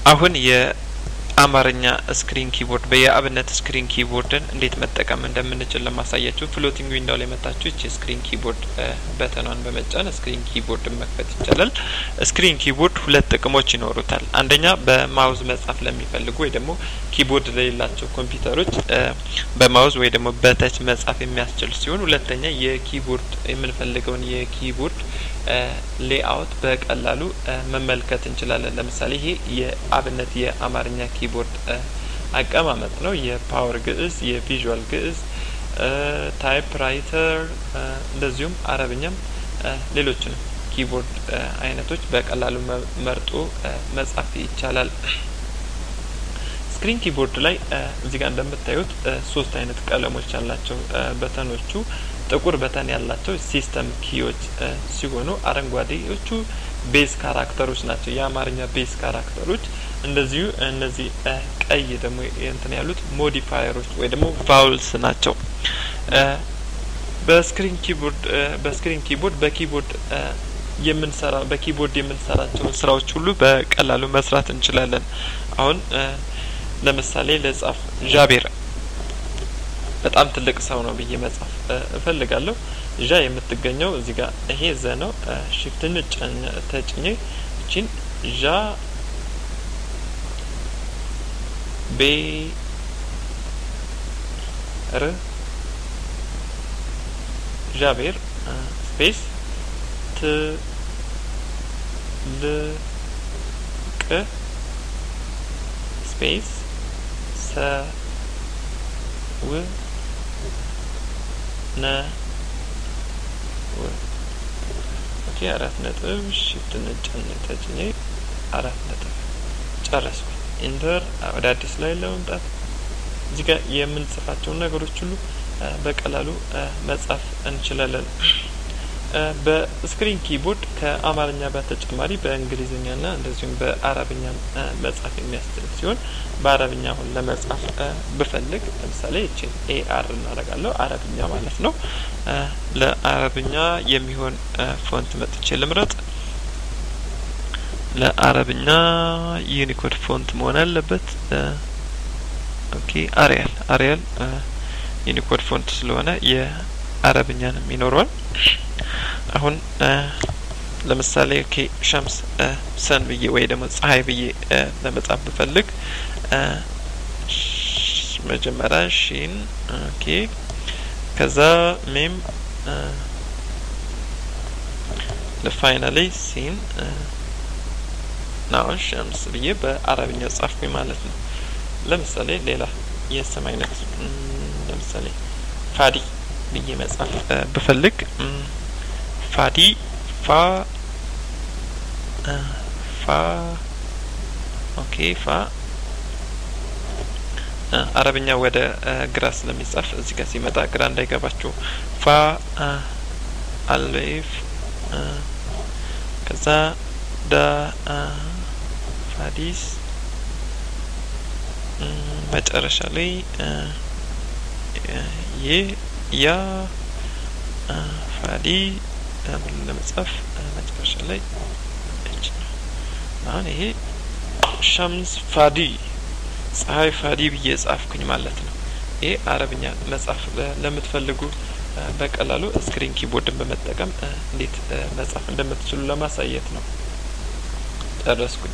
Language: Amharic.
አሁን የአማርኛ ስክሪን ኪቦርድ በየአብነት ስክሪን ኪቦርድን እንዴት መጠቀም እንደምንችል ለማሳያችሁ ፍሎቲንግ ዊንዶው ላይ መጣችሁ እቺ ስክሪን ኪቦርድ በተኗን በመጫን ስክሪን ኪቦርድን መክፈት ይቻላል። ስክሪን ኪቦርድ ሁለት ጥቅሞች ይኖሩታል። አንደኛ በማውዝ መጻፍ ለሚፈልጉ ወይ ደግሞ ኪቦርድ ለሌላቸው ኮምፒውተሮች በማውዝ ወይ ደግሞ በተች መጻፍ የሚያስችል ሲሆን ሁለተኛ የኪቦርድ የምንፈልገውን የኪቦርድ ሌአውት በቀላሉ መመልከት እንችላለን። ለምሳሌ ይሄ የአብነት የአማርኛ ኪቦርድ አቀማመጥ ነው። የፓወር ግዕዝ የቪዥዋል ግዕዝ ታይፕራይተር እንደዚሁም አረብኛም ሌሎችንም ኪቦርድ አይነቶች በቀላሉ መርጦ መጻፍ ይቻላል። ስክሪን ኪቦርድ ላይ እዚህ ጋር እንደምታዩት ሶስት አይነት ቀለሞች ያላቸው በተኖቹ ጥቁር በተን ያላቸው ሲስተም ኪዎች ሲሆኑ አረንጓዴዎቹ ቤዝ ካራክተሮች ናቸው የአማርኛ ቤዝ ካራክተሮች። እንደዚሁ እነዚህ ቀይ ደግሞ እንትን ያሉት ሞዲፋየሮች ወይ ደግሞ ቫውልስ ናቸው። በስክሪን ኪቦርድ በኪቦርድ የምንሰራቸው ስራዎች ሁሉ በቀላሉ መስራት እንችላለን። አሁን ለምሳሌ ለጻፍ ጃቤር በጣም ትልቅ ሰው ነው ብዬ መጻፍ እፈልጋለሁ። ጃ የምትገኘው እዚህ ጋር ይሄ ዘ ነው። shift-ን ተጭኜ እቺን ጃ ቤ ር ጃቤር ስፔስ ት ል ቅ ስፔስ ሰ ው ነ ኦኬ አራት ነጥብ shift-ን ተጭኜ አራት ነጥብ ጨረስኩ። ኢንተር ወደ አዲስ ላይ ለመምጣት እዚህ ጋር የምንጽፋቸው ነገሮች ሁሉ በቀላሉ መጻፍ እንችላለን። በስክሪን ኪቦርድ ከአማርኛ በተጨማሪ በእንግሊዝኛና እንደዚሁም በአረብኛ መጻፍ የሚያስችል ሲሆን በአረብኛ አሁን ለመጻፍ ብፈልግ ለምሳሌ እቺን ኤአር እናደርጋለሁ አረብኛ ማለት ነው። ለአረብኛ የሚሆን ፎንት መጥቼ ልምረጥ። ለአረብኛ ዩኒኮድ ፎንት መሆን አለበት። ኦኬ አሪያል ዩኒኮድ ፎንት ስለሆነ የአረብኛንም ይኖረዋል። አሁን ለምሳሌ ኦኬ ሸምስ ሰን ብዬ ወይ ደግሞ ፀሐይ ብዬ ለመጻፍ ብፈልግ መጀመሪያ ሺን ኦኬ ከዛ ሜም ለፋይናሊ ሲን ናው ሸምስ ብዬ በአረብኛ ጻፍኩኝ ማለት ነው። ለምሳሌ ሌላ የስም አይነት ለምሳሌ ፋዲ ብዬ መጻፍ ብፈልግ ፋዲ ፋ ኦኬ ፋ አረብኛ ወደ ግራ ስለሚጻፍ እዚህ ጋር ሲመጣ ግራ እንዳይገባችሁ ፋ አልፍ ከዛ ዳ ፋዲስ መጨረሻ ላይ ያ ፋዲ ለመጻፍ መጨረሻ ላይ አሁን ይሄ ሸምስ ፋዲ ፀሐይ ፋዲ ብዬ ጻፍኩኝ ማለት ነው። ይሄ አረብኛ መጻፍ ለምትፈልጉ በቀላሉ ስክሪን ኪቦርድን በመጠቀም እንዴት መጻፍ እንደምትችሉ ለማሳየት ነው። ጨረስኩኝ።